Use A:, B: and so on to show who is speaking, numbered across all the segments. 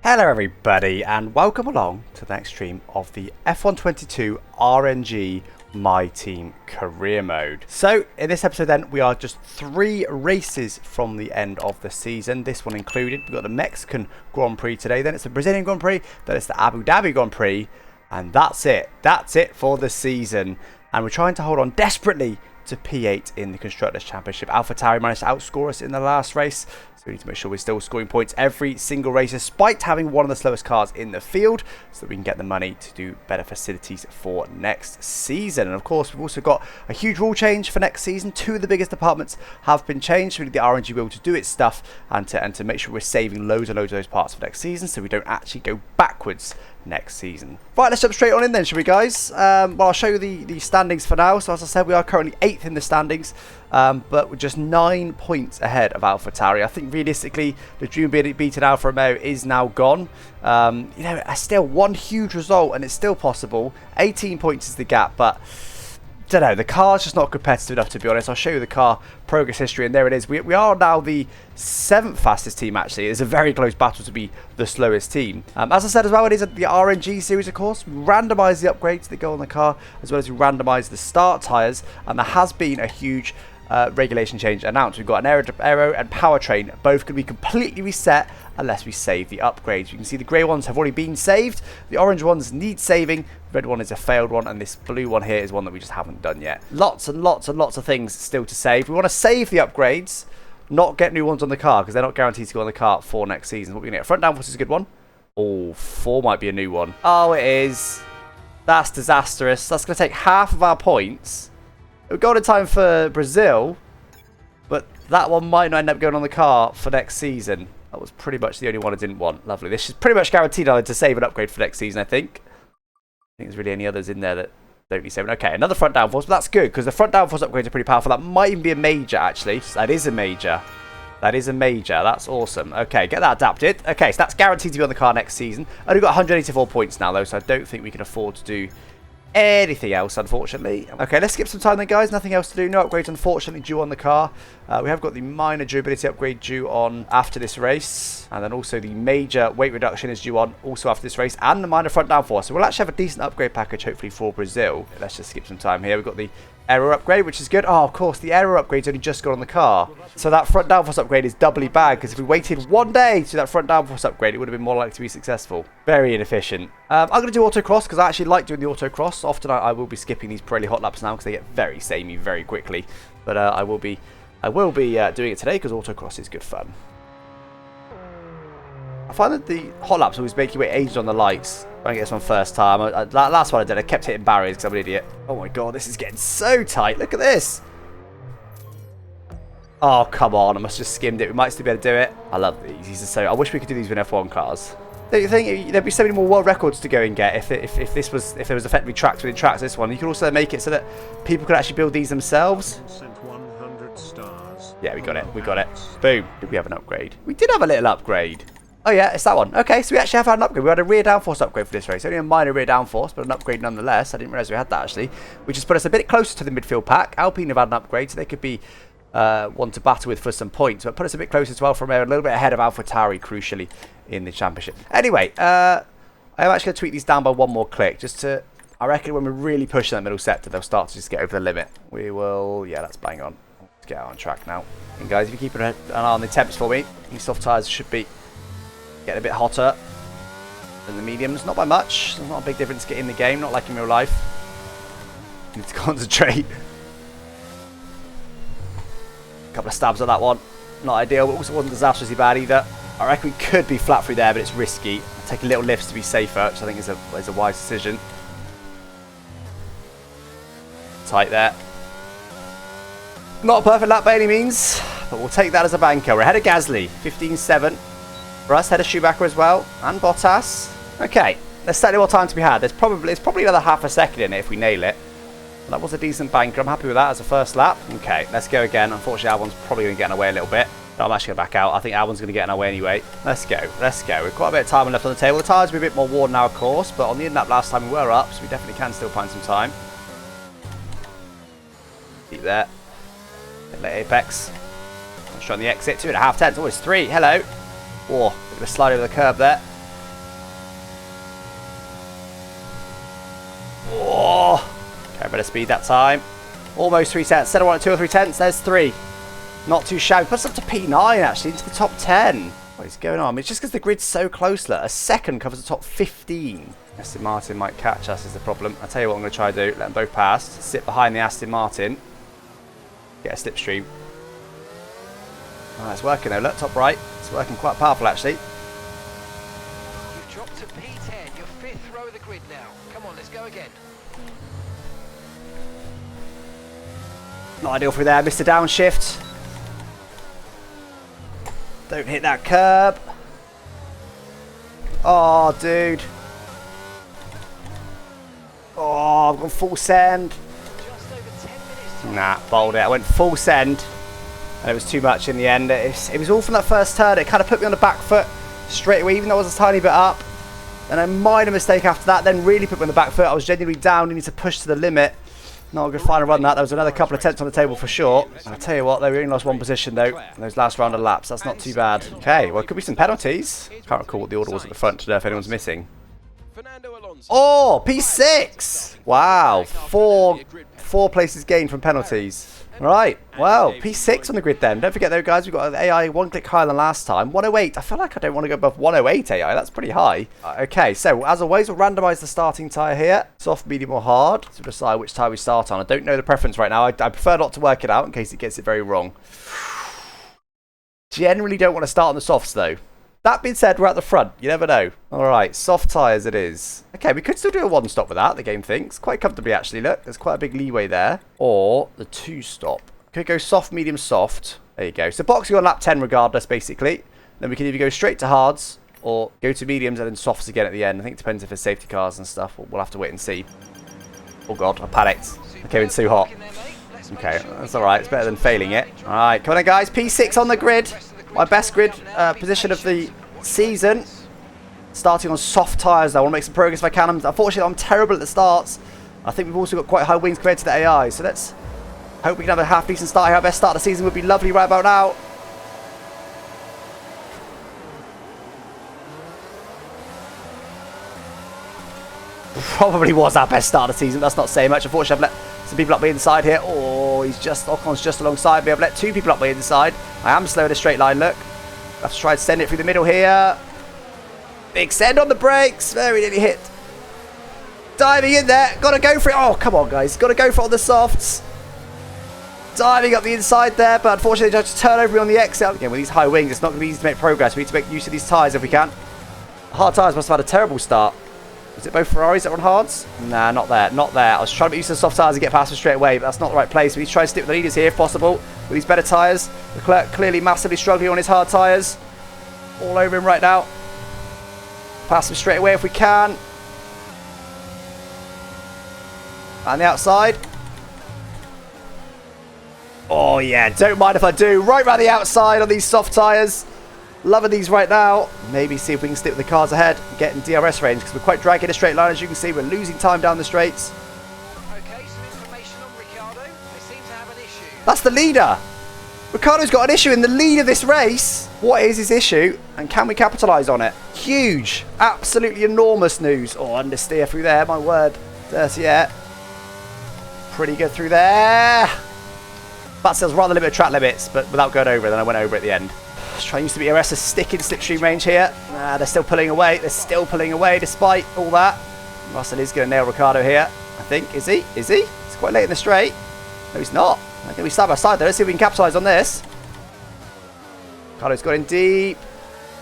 A: Hello everybody and welcome along to the next stream of the F122 RNG My Team Career Mode. So in this episode then we are just 3 races from the end of the season, this one included. We've got the Mexican Grand Prix today, then it's the Brazilian Grand Prix, then it's the Abu Dhabi Grand Prix, and that's it for the season. And we're trying to hold on desperately to P8 in the Constructors' Championship. AlphaTauri managed to outscore us in the last race, so we need to make sure we're still scoring points every single race, despite having one of the slowest cars in the field, so that we can get the money to do better facilities for next season. And of course, we've also got a huge rule change for next season. 2 of the biggest departments have been changed, so we need the RNG to be able to do its stuff and to make sure we're saving loads and loads of those parts for next season, so we don't actually go backwards next season. Right, let's jump straight on in then, shall we, guys? Well, I'll show you the standings for now. So as I said, we are currently 8th in the standings, but we're just 9 points ahead of AlphaTauri. I think realistically, the dream of being beaten Alfa Romeo is now gone. You know, still one huge result, and it's still possible. 18 points is the gap, but don't know, the car's just not competitive enough, to be honest. I'll show you the car progress history, and there it is. We are now the 7th fastest team, actually. It's a very close battle to be the slowest team. As I said as well, it is the RNG series, of course. We randomise the upgrades that go on the car, as well as we randomise the start tyres, and there has been a huge regulation change announced. We've got an aero and powertrain, both going to be completely reset unless we save the upgrades. You can see the grey ones have already been saved, the orange ones need saving, the red one is a failed one, and this blue one here is one that we just haven't done yet. Lots and lots and lots of things still to save. We want to save the upgrades, not get new ones on the car, because they're not guaranteed to go on the car for next season. What we're going to get, front downforce is a good one. Oh, 4 might be a new one. Oh, it is. That's disastrous. That's going to take half of our points. We've got in time for Brazil, but that one might not end up going on the car for next season. That was pretty much the only one I didn't want. Lovely. This is pretty much guaranteed to save an upgrade for next season, I think. I think there's really any others in there that don't need saving. Okay, another front downforce, but that's good, because the front downforce upgrades are pretty powerful. That might even be a major, actually. That is a major. That is a major. That's awesome. Okay, get that adapted. Okay, so that's guaranteed to be on the car next season. Only got 184 points now, though, so I don't think we can afford to do anything else, unfortunately. Okay, let's skip some time then, guys. Nothing else to do. No upgrades, unfortunately, due on the car. We have got the minor durability upgrade due on after this race, and then also the major weight reduction is due on also after this race, and the minor front downforce. So we'll actually have a decent upgrade package, hopefully, for Brazil. Let's just skip some time here. We've got the aero upgrade, which is good. Oh, of course, the aero upgrade's only just got on the car, so that front downforce upgrade is doubly bad, because if we waited one day to do that front downforce upgrade, it would have been more likely to be successful. Very inefficient. I'm going to do autocross, because I actually like doing the autocross. Often I will be skipping these Pirelli hot laps now, because they get very samey very quickly, but I will be doing it today, because autocross is good fun. I find that the hot laps always make you wait ages on the lights. I get this one first time. Last one I did, I kept hitting barriers because I'm an idiot. Oh my god, this is getting so tight. Look at this. Oh, come on. I must have just skimmed it. We might still be able to do it. I love these. These are so... I wish we could do these with F1 cars. Don't you think there'd be so many more world records to go and get if there was effectively tracks within tracks? This one, you could also make it so that people could actually build these themselves. Yeah, we got it. We got it. Boom. Did we have an upgrade? We did have a little upgrade. Oh yeah, it's that one. Okay, so we actually have had an upgrade. We had a rear downforce upgrade for this race. Only a minor rear downforce, but an upgrade nonetheless. I didn't realise we had that, actually. Which has put us a bit closer to the midfield pack. Alpine have had an upgrade, so they could be one to battle with for some points. But put us a bit closer as well from a little bit ahead of AlphaTauri, crucially, in the championship. Anyway, I am actually going to tweak these down by one more click. Just to... I reckon when we really push that middle sector, they'll start to just get over the limit. We will... Yeah, that's bang on. Let's get out on track now. And guys, if you keep an eye on the temps for me, these soft tyres should be... getting a bit hotter than the mediums. Not by much. There's not a big difference getting in the game, not like in real life. You need to concentrate. A couple of stabs at that one. Not ideal, but also wasn't disastrously bad either. I reckon we could be flat through there, but it's risky. Take a little lifts to be safer, which I think is a wise decision. Tight there. Not a perfect lap by any means, but we'll take that as a banker. We're ahead of Gasly, 15.7. For us, head of Schumacher as well, and Bottas. Okay, there's certainly more time to be had. It's probably another half a second in it if we nail it. But that was a decent banker. I'm happy with that as a first lap. Okay, let's go again. Unfortunately, Albon's probably going to get in our way a little bit. But I'm actually going to back out. I think Albon's going to get in our way anyway. Let's go. Let's go. We've got a bit of time left on the table. The tyres will be a bit more worn now, of course, but on the in-lap last time we were up, so we definitely can still find some time. Keep there. Late apex. Let's try on the exit. 2.5 tenths. Oh, it's 3. Hello. Whoa, bit of a slide over the curb there. bit of speed that time. Almost 3 tenths. Instead of 1 at 2 or 3 tenths, there's 3. Not too shabby. Puts us up to P9 actually, into the top 10. What is going on? I mean, it's just because the grid's so close. Look, a second covers the top 15. Aston Martin might catch us is the problem. I'll tell you what I'm going to try to do. Let them both pass. Sit behind the Aston Martin. Get a slipstream. Oh, it's working though. Look, top right. It's working quite powerful actually.
B: You've dropped to P10. Your 5th row of the grid now. Come on, let's go again.
A: Not ideal through there. Missed a downshift. Don't hit that curb. Oh, dude. Oh, I've gone full send.
B: Just over 10 minutes.
A: Nah, bowled it. I went full send. And it was too much in the end. It was all from that first turn. It kind of put me on the back foot straight away, even though I was a tiny bit up. And a minor mistake after that then really put me on the back foot. I was genuinely down, needing to push to the limit. Not a good final run that. There was another couple of tenths on the table for sure. I'll tell you what, they only lost 1 position though in those last round of laps. That's not too bad. Okay, well, it could be some penalties. Can't recall what the order was at the front to know if anyone's missing. Oh, P6! Wow, four places gained from penalties. Right, well, P6 on the grid then. Don't forget though, guys, we've got an AI 1 click higher than last time. 108. I feel like I don't want to go above 108 AI. That's pretty high. Okay, so as always, we'll randomise the starting tyre here. Soft, medium or hard to decide which tyre we start on. I don't know the preference right now. I prefer not to work it out in case it gets it very wrong. Generally don't want to start on the softs though. That being said, we're at the front. You never know. All right, soft tyres it is. Okay, we could still do a 1-stop with that, the game thinks. Quite comfortably, actually. Look, there's quite a big leeway there. Or the 2-stop. Could go soft, medium, soft. There you go. So boxing on lap 10 regardless, basically. Then we can either go straight to hards or go to mediums and then softs again at the end. I think it depends if there's safety cars and stuff. We'll have to wait and see. Oh, God, I panicked. I came in too hot. Okay, that's all right. It's better than failing it. All right, come on then, guys. P6 on the grid. My best grid position of the season. Starting on soft tyres though. I want to make some progress if I can. Unfortunately, I'm terrible at the starts. I think we've also got quite high wings compared to the AI. So let's hope we can have a half decent start here. Our best start of the season would be lovely right about now. Probably was our best start of the season. That's not saying much. Unfortunately, I've let some people up my inside here. Oh, Ocon's just alongside me. I've let 2 people up my inside. I am slow in a straight line, look. I have to try and send it through the middle here. Big send on the brakes. Very nearly hit. Diving in there. Got to go for it. Oh, come on, guys. Got to go for it on the softs. Diving up the inside there, but unfortunately, I just turn over on the exit. Again, with these high wings, it's not going to be easy to make progress. We need to make use of these tyres if we can. Hard tyres must have had a terrible start. Was it both Ferraris that were on hards? Nah, not there. Not there. I was trying to make use of the soft tyres and get past them straight away, but that's not the right place. We need to try and stick with the leaders here if possible with these better tyres. Leclerc clearly massively struggling on his hard tyres. All over him right now. Pass him straight away if we can. And the outside. Oh yeah, don't mind if I do. Right round the outside on these soft tyres. Loving these right now. Maybe see if we can stick with the cars ahead and get in DRS range because we're quite dragging a straight line. As you can see, we're losing time down the straights.
B: Okay, some information on Ricciardo. They seem to have an issue.
A: That's the leader. Ricciardo's got an issue in the lead of this race. What is his issue? And can we capitalise on it? Huge. Absolutely enormous news. Oh, understeer through there. My word. Dirty air. Pretty good through there. That says rather limit track limits, but without going over it, then I went over at the end. Let's try and use the BRS to stick in slipstream range here. Nah, they're still pulling away. They're still pulling away despite all that. Russell is going to nail Ricciardo here, I think. Is he? Is he? It's quite late in the straight. No, he's not. I think we side by side though. Let's see if we can capitalise on this. Ricciardo's got in deep.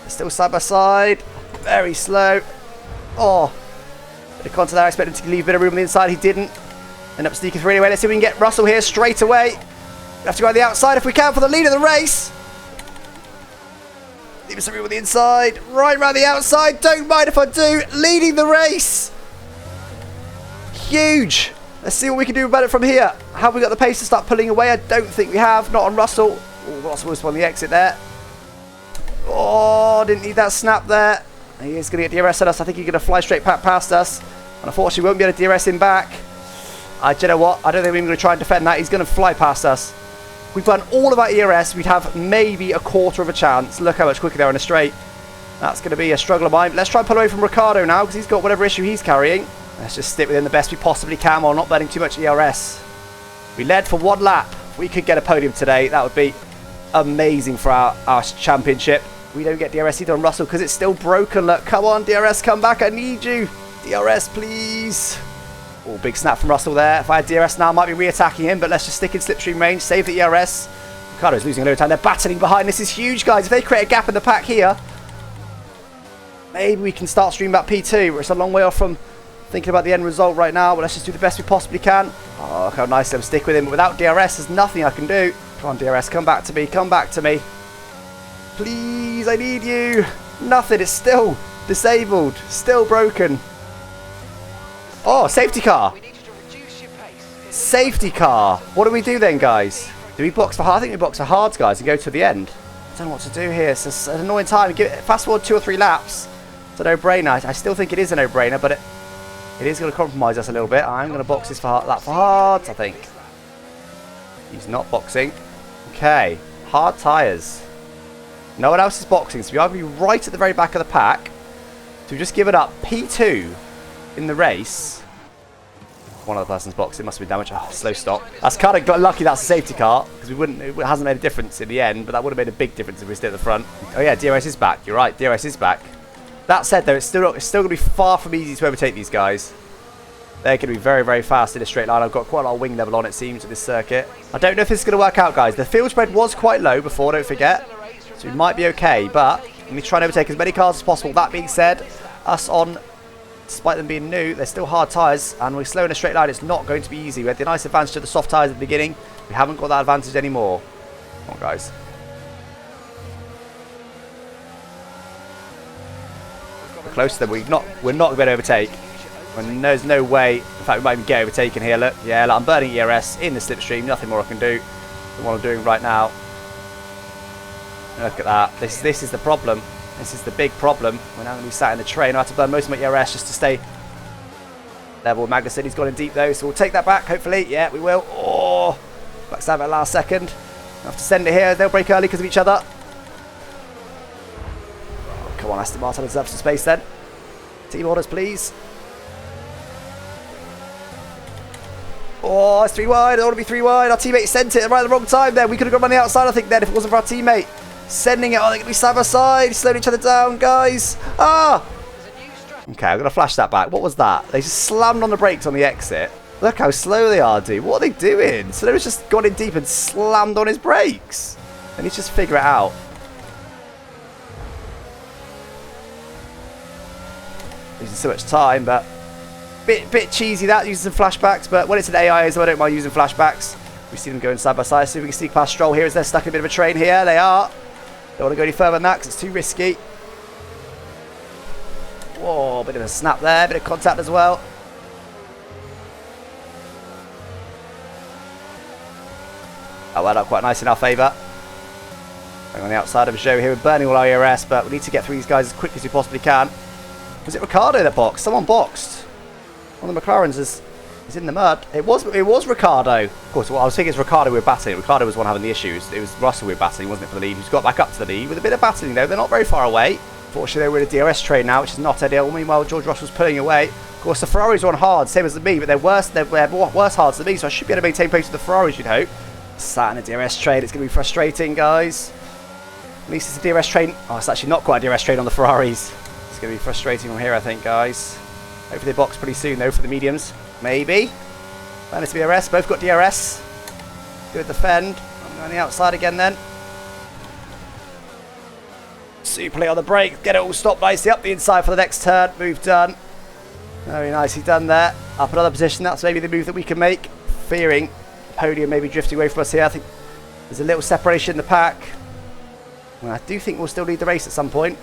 A: They're still side by side. Very slow. Oh. Bit of contact there. I expected him to leave a bit of room on the inside. He didn't. End up sneaking through anyway. Let's see if we can get Russell here straight away. We have to go on the outside if we can for the lead of the race. Leave us some room on the inside. Right round the outside. Don't mind if I do. Leading the race. Huge. Let's see what we can do about it from here. Have we got the pace to start pulling away? I don't think we have. Not on Russell. Oh, Russell was on the exit there. Oh, didn't need that snap there. He is going to get DRS at us. I think he's going to fly straight past us. And unfortunately, we won't be able to DRS him back. Do you know what? I don't think we're even going to try and defend that. He's going to fly past us. If we burn all of our ERS, we'd have maybe a quarter of a chance. Look how much quicker they're in a straight. That's going to be a struggle of mine. Let's try and pull away from Ricciardo now because he's got whatever issue he's carrying. Let's just stick within the best we possibly can while not burning too much ERS. We led for 1 lap. If we could get a podium today, that would be amazing for our championship. We don't get DRS either on Russell because it's still broken. Look, come on, DRS, come back. I need you. DRS, please. Oh, big snap from Russell there. If I had DRS now, I might be re-attacking him, but let's just stick in slipstream range. Save the ERS. Ricardo's losing a load of time. They're battling behind. This is huge, guys. If they create a gap in the pack here, maybe we can start streaming back P2. It's a long way off from thinking about the end result right now, but let's just do the best we possibly can. Oh, look how nice them stick with him. But without DRS, there's nothing I can do. Come on, DRS, come back to me. Come back to me. Please, I need you. Nothing. It's still disabled. Still broken. Oh, safety car. Safety car. What do we do then, guys? Do we box for hard? I think we box for hards, guys, and go to the end. I don't know what to do here. It's an annoying time. Fast forward 2 or 3 laps. It's a no-brainer. I still think it is a no-brainer, but it is going to compromise us a little bit. I'm going to box this for lap for hards, I think. He's not boxing. Okay. Hard tyres. No one else is boxing, so we are going to be right at the very back of the pack. So we just give it up. P2 in the race. One other person's boxing. Must have been damaged. Oh, slow stop. That's kind of lucky that's a safety car, because it hasn't made a difference in the end, but that would have made a big difference if we stayed at the front. Oh yeah, DRS is back. You're right, DRS is back. That said, though, it's still going to be far from easy to overtake these guys. They're going to be very, very fast in a straight line. I've got quite a lot of wing level on, it seems, with this circuit. I don't know if this is going to work out, guys. The field spread was quite low before, don't forget. So we might be okay, but we need to try and overtake as many cars as possible. That being said, us on, despite them being new, they're still hard tyres, and we're slow in a straight line. It's not going to be easy. We had the nice advantage of the soft tyres at the beginning. We haven't got that advantage anymore. Come on, guys. We're close to them. We're not going to be able to overtake. And there's no way. In fact, we might even get overtaken here. Look, yeah, look, I'm burning ERS in the slipstream. Nothing more I can do than what I'm doing right now. Look at that. This is the problem. This is the big problem. We're now going to be sat in the train. I have to burn most of my ERS just to stay level with Magnussen. He's gone in deep though, so we'll take that back, hopefully. Yeah, we will. Oh, backstab at last second. We'll have to send it here. They'll break early because of each other. Oh, come on, Aston Martin deserves some space then. Team orders, please. Oh, it's 3 wide. I don't want to be 3 wide. Our teammate sent it right at the wrong time then. We could have gone on the outside, I think, then, if it wasn't for our teammate sending it. Oh, they're going to be side by side, slowing each other down, guys. Ah! Okay, I'm going to flash that back. What was that? They just slammed on the brakes on the exit. Look how slow they are, dude. What are they doing? So they just got in deep and slammed on his brakes. They need to just figure it out. Losing so much time, but bit cheesy that, using some flashbacks, but when it's an AI, so I don't mind using flashbacks. We see them going side by side. See if we can sneak past Stroll here as they're stuck in a bit of a train here. They are. Don't want to go any further than that because it's too risky. Whoa, bit of a snap there, bit of contact as well. That wound up quite nice in our favour. Going on the outside of Joe here, we're burning all our ERS, but we need to get through these guys as quickly as we possibly can. Was it Ricardo that boxed? Someone boxed. One of the McLarens is in the mud. It was Ricardo. Of course, well, I was thinking it's Ricardo we were battling. Ricardo was one having the issues. It was Russell we were battling, wasn't it, for the lead? Who's got back up to the lead with a bit of battling, though. They're not very far away. Fortunately, we're in a DRS train now, which is not ideal. Meanwhile, George Russell's pulling away. Of course, the Ferraris are on hard, same as me, but they're worse hards than me, so I should be able to maintain pace with the Ferraris, you'd hope. Sat in a DRS train. It's going to be frustrating, guys. At least it's a DRS train. Oh, it's actually not quite a DRS train on the Ferraris. It's going to be frustrating from here, I think, guys. Hopefully they box pretty soon, though, for the mediums. Maybe. Managed to be DRS. Both got DRS. Good defend. I'm on the outside again then. Super play on the brake. Get it all stopped nicely up the inside for the next turn. Move done. Very nicely done there. Up another position. That's maybe the move that we can make. Fearing podium maybe drifting away from us here. I think there's a little separation in the pack. Well, I do think we'll still lead the race at some point.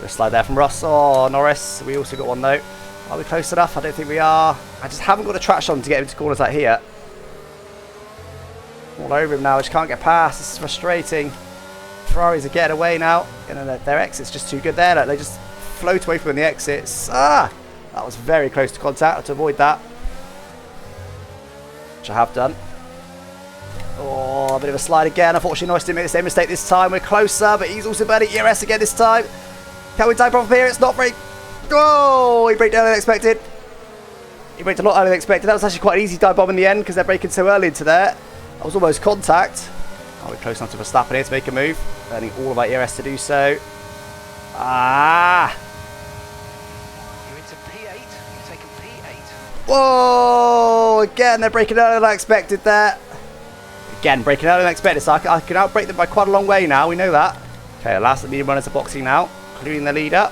A: A slide there from Ross. Oh, Norris. We also got one though. Are we close enough? I don't think we are. I just haven't got a traction on to get into corners like here. All over him now. I just can't get past. This is frustrating. Ferraris are getting away now. Their exit's just too good there. Like, they just float away from the exits. Ah! That was very close to contact. I had to avoid that. Which I have done. Oh, a bit of a slide again. Unfortunately, Norris didn't make the same mistake this time. We're closer, but he's also burning ERS again this time. Can we dive off here? It's not very Oh, he braked earlier than expected. He braked a lot earlier than expected. That was actually quite an easy dive bomb in the end because they're braking so early into there. That was almost contact. Oh, we're close enough to Verstappen here to make a move. Earning all of our ERS to do so. Ah!
B: You're into P8. You've taken P8.
A: Whoa! Again, they're braking earlier than I expected there. Again, braking earlier than expected. So I can outbrake them by quite a long way now. We know that. Okay, the last of the medium runners are boxing now, including the leader.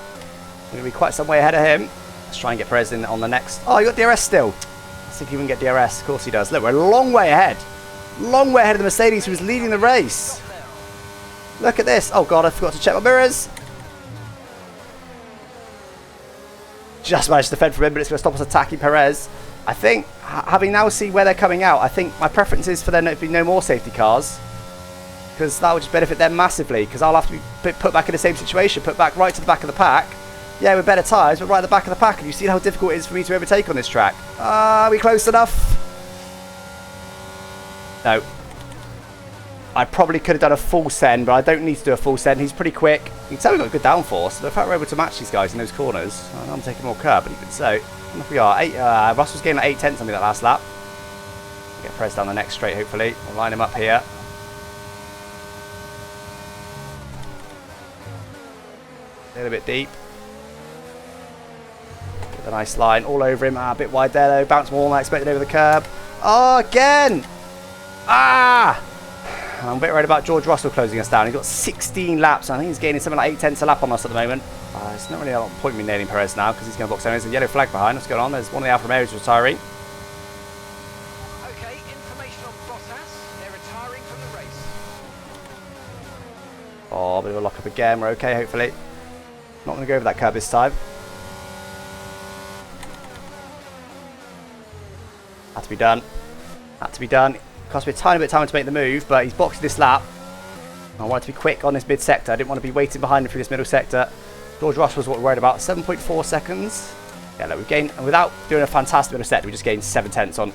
A: We're going to be quite some way ahead of him. Let's try and get Perez in on the next. Oh, you got DRS still. Let's see if he can get DRS. Of course he does. Look, we're a long way ahead. Long way ahead of the Mercedes who was leading the race. Look at this. Oh, God, I forgot to check my mirrors. Just managed to fend from him, but it's going to stop us attacking Perez. I think, having now seen where they're coming out, I think my preference is for there to be no more safety cars. Because that would just benefit them massively. Because I'll have to be put back in the same situation. Put back right to the back of the pack. Yeah, with better tyres, but right at the back of the pack. And you've seen how difficult it is for me to overtake on this track. Are we close enough? No. I probably could have done a full send, but I don't need to do a full send. He's pretty quick. You can tell we've got good downforce. So the fact we're able to match these guys in those corners, I'm taking more curb, but even so, if we are. Russell's getting like 8/10 something that last lap. Get Perez down the next straight, hopefully. We'll line him up here. A little bit deep. Get the nice line all over him. A bit wide there though. Bounce more than I expected over the curb. Oh, again! Ah! I'm a bit worried about George Russell closing us down. He's got 16 laps. I think he's gaining something like 8/10 a lap on us at the moment. It's not really a lot of point in me nailing Perez now because he's going to box down. There's a yellow flag behind. What's going on? There's one of the Alfa Romeos retiring.
B: Okay, information on Bottas. They're retiring from the race.
A: Oh, but we'll lock up again. We're okay, hopefully. Not going to go over that curb this time. Had to be done. Had to be done. Cost me a tiny bit of time to make the move, but he's boxed this lap. I wanted to be quick on this mid sector. I didn't want to be waiting behind him through this middle sector. George Russell was what we're worried about. 7.4 seconds. Yeah, look, we gained, and without doing a fantastic middle sector, we just gained 7/10 on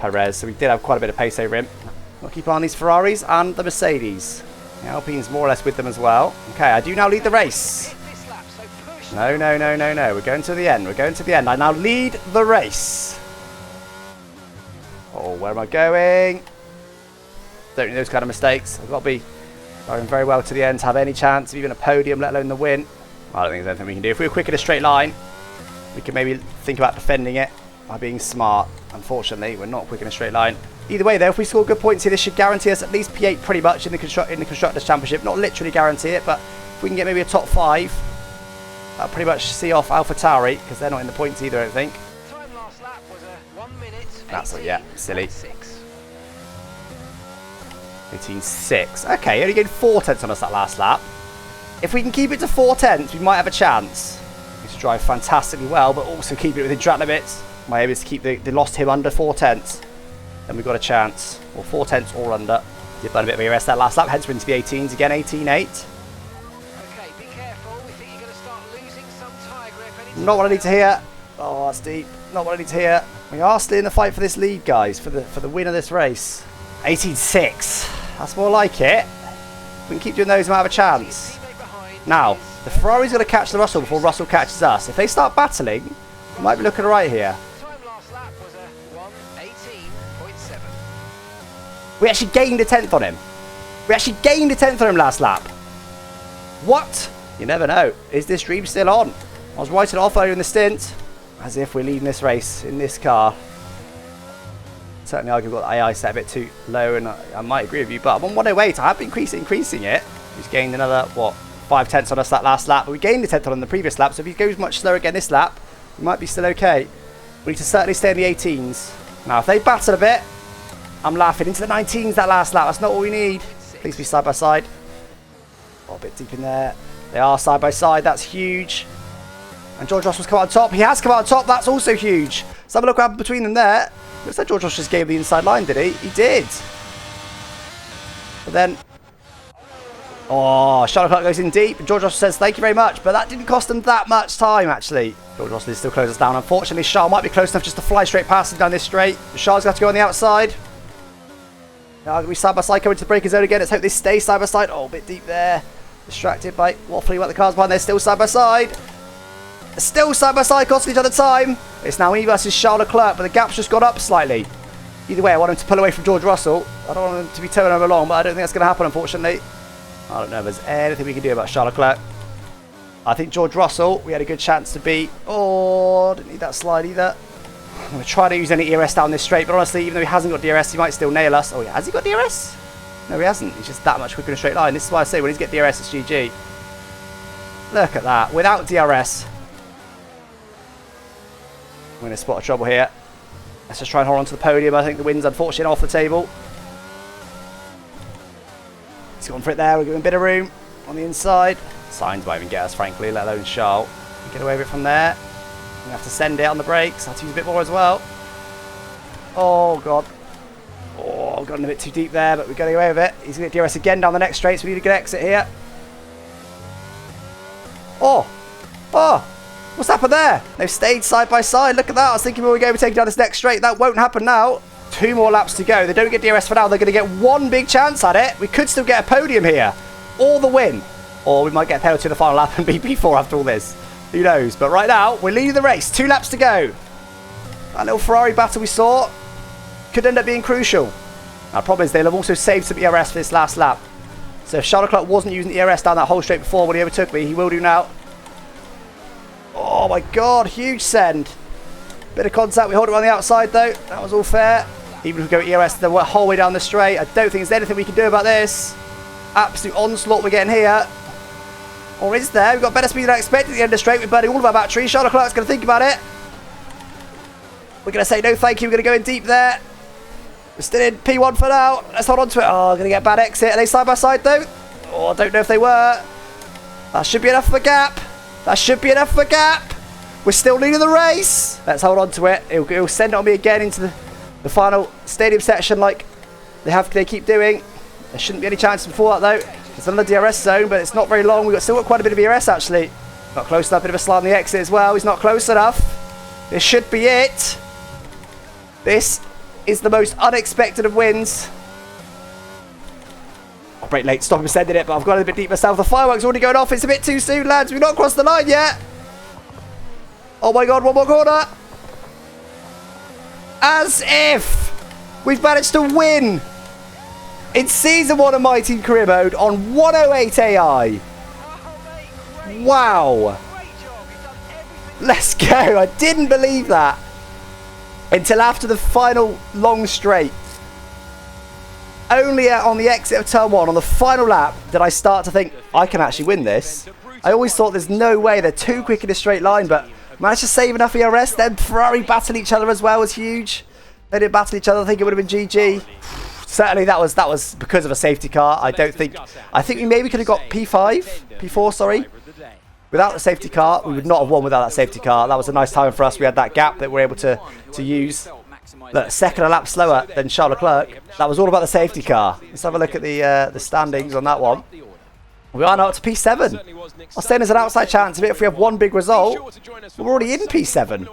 A: Perez. So we did have quite a bit of pace over him. We'll keep on these Ferraris and the Mercedes. The Alpine's more or less with them as well. Okay, I do now lead the race. No, no, no, no, no. We're going to the end. We're going to the end. I now lead the race. Oh, where am I going? Don't need those kind of mistakes. I've got to be going very well to the end to have any chance of even a podium, let alone the win. I don't think there's anything we can do. If we were quick in a straight line, we could maybe think about defending it by being smart. Unfortunately, we're not quick in a straight line. Either way, though, if we score good points here, this should guarantee us at least P8 pretty much in the Constructors' Championship. Not literally guarantee it, but if we can get maybe a top 5, that'll pretty much see off AlphaTauri, because they're not in the points either, I don't think.
B: Time last lap was a 1 minute.
A: That's it, yeah, silly.
B: 6.
A: 18.6. Okay, only gained 4/10 on us that last lap. If we can keep it to 4/10, we might have a chance. We need to drive fantastically well, but also keep it within track limits. My aim is to keep the lost him under 4/10. Then we've got a chance. Or 4/10 or under. Did burn a bit of ERS that last lap, hence we're into the 18s again, 18.8.
B: Okay, be careful. We think you're going to start losing some tyre grip any time.
A: Not what I need to hear. Oh, that's deep. Not what I need to hear. We are still in the fight for this lead, guys, for the win of this race. 18.6. That's more like it. If we can keep doing those, we might have a chance. Now, the Ferrari's got to catch the Russell before Russell catches us. If they start battling, we might be looking right here.
B: Time last lap was a 1:18.7.
A: We actually gained a 10th on him. We actually gained a 10th on him last lap. What? You never know. Is this dream still on? I was writing off earlier in the stint, as if we're leading this race in this car. Certainly argue we've got the AI set a bit too low, and I might agree with you, but I'm on 108. I have been increasing it. He's gained another, what, 5/10 on us that last lap, but we gained a 10th on him the previous lap, so if he goes much slower again this lap, we might be still okay. We need to certainly stay in the 18s. Now, if they battle a bit, I'm laughing. Into the 19s that last lap. That's not all we need. Please be side by side. Oh, a bit deep in there. They are side by side. That's huge. And George Russell's come out on top. He has come out on top. That's also huge. Let's have a look what happened between them there. Looks like George Russell just gave the inside line, did he? He did. But then... Oh, shot clock goes in deep. And George Russell says, thank you very much. But that didn't cost them that much time, actually. George Russell is still close us down. Unfortunately, Charles might be close enough just to fly straight past him down this straight. Charles got to go on the outside. Now, going to be side by side coming to the braking zone again. Let's hope they stay side by side. Oh, a bit deep there. Distracted by waffling about the cars behind. They're still side by side. Still side by side, costing each other time. It's now me versus Charles Leclerc, but the gap's just got up slightly. Either way, I want him to pull away from George Russell. I don't want him to be towing him along, but I don't think that's going to happen, unfortunately. I don't know if there's anything we can do about Charles Leclerc. I think George Russell, we had a good chance to beat. Oh, didn't need that slide either. I'm going to try to use any DRS down this straight, but honestly, even though he hasn't got DRS, he might still nail us. Oh, yeah, has he got DRS? No, he hasn't. He's just that much quicker in a straight line. This is why I say when he's get DRS, it's GG. Look at that. Without DRS. I'm going to spot a trouble here. Let's just try and hold on to the podium. I think the win's unfortunately off the table. He's gone for it there. We're giving a bit of room on the inside. Signs won't even get us, frankly, let alone Charles. We get away with it from there. We have to send it on the brakes. I have to use a bit more as well. Oh, God. Oh, I've gotten a bit too deep there, but we're getting away with it. He's going to get DRS again down the next straight, so we need a good exit here. Oh! Oh! What's happened there? They've stayed side by side. Look at that. I was thinking we were going to be taking down this next straight. That won't happen now. 2 more laps to go. They don't get DRS for now. They're going to get one big chance at it. We could still get a podium here. Or the win. Or we might get a penalty in the final lap and be P4 after all this. Who knows? But right now, we're leading the race. 2 laps to go. That little Ferrari battle we saw could end up being crucial. Now, the problem is they'll have also saved some ERS for this last lap. So if Charles Leclerc wasn't using ERS down that whole straight before when he overtook me, he will do now. Oh my God, huge send. Bit of contact, we hold it on the outside though. That was all fair. Even if we go ERS the whole way down the straight, I don't think there's anything we can do about this. Absolute onslaught we're getting here. Or is there? We've got better speed than I expected at the end of the straight. We're burning all of our batteries. Charles Leclerc's going to think about it. We're going to say no thank you. We're going to go in deep there. We're still in P1 for now. Let's hold on to it. Oh, going to get a bad exit. Are they side by side though? Oh, I don't know if they were. That should be enough of a gap. That should be enough of a gap. We're still leading the race. Let's hold on to it. It'll send it on me again into the final stadium section like they keep doing. There shouldn't be any chances before that though. It's another DRS zone, but it's not very long. We've still got quite a bit of ERS actually. Not close enough. Bit of a slide on the exit as well. He's not close enough. This should be it. This is the most unexpected of wins. I'll break late. Stop him sending it, but I've got a bit deep myself. The fireworks already going off. It's a bit too soon, lads. We've not crossed the line yet. Oh my God, one more corner. As if we've managed to win in Season 1 of My Team Career Mode on 108 AI. Wow. Let's go. I didn't believe that until after the final long straight. Only on the exit of turn 1, on the final lap, did I start to think, I can actually win this. I always thought there's no way, they're too quick in a straight line, but managed to save enough ERS. Then Ferrari battling each other as well was huge. They didn't battle each other. I think it would have been GG. Certainly that was because of a safety car. I think we maybe could have got P4, sorry. Without the safety car, we would not have won without that safety car. That was a nice time for us. We had that gap that we were able to use. Look, second a lap slower than Charles Leclerc. That was all about the safety car. Let's have a look at the standings on that one. We are now up to P7. I was saying there's an outside chance of it if we have one big result. We're already in P7.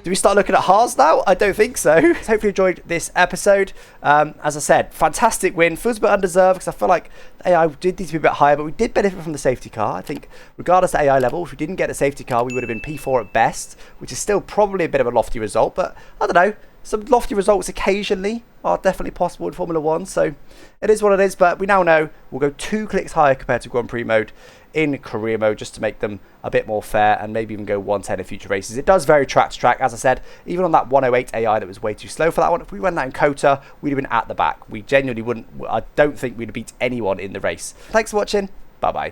A: Do we start looking at Haas now? I don't think so. Hopefully you enjoyed this episode. As I said, fantastic win. Feels a bit undeserved because I feel like AI did need to be a bit higher, but we did benefit from the safety car. I think regardless of AI level, if we didn't get the safety car, we would have been P4 at best, which is still probably a bit of a lofty result, but I don't know. Some lofty results occasionally are definitely possible in Formula 1, so it is what it is, but we now know we'll go 2 clicks higher compared to Grand Prix mode in career mode just to make them a bit more fair and maybe even go 110 in future races. It does vary track to track, as I said, even on that 108 AI that was way too slow for that one. If we went that in Kota, we'd have been at the back. We genuinely wouldn't, I don't think we'd have beat anyone in the race. Thanks for watching. Bye-bye.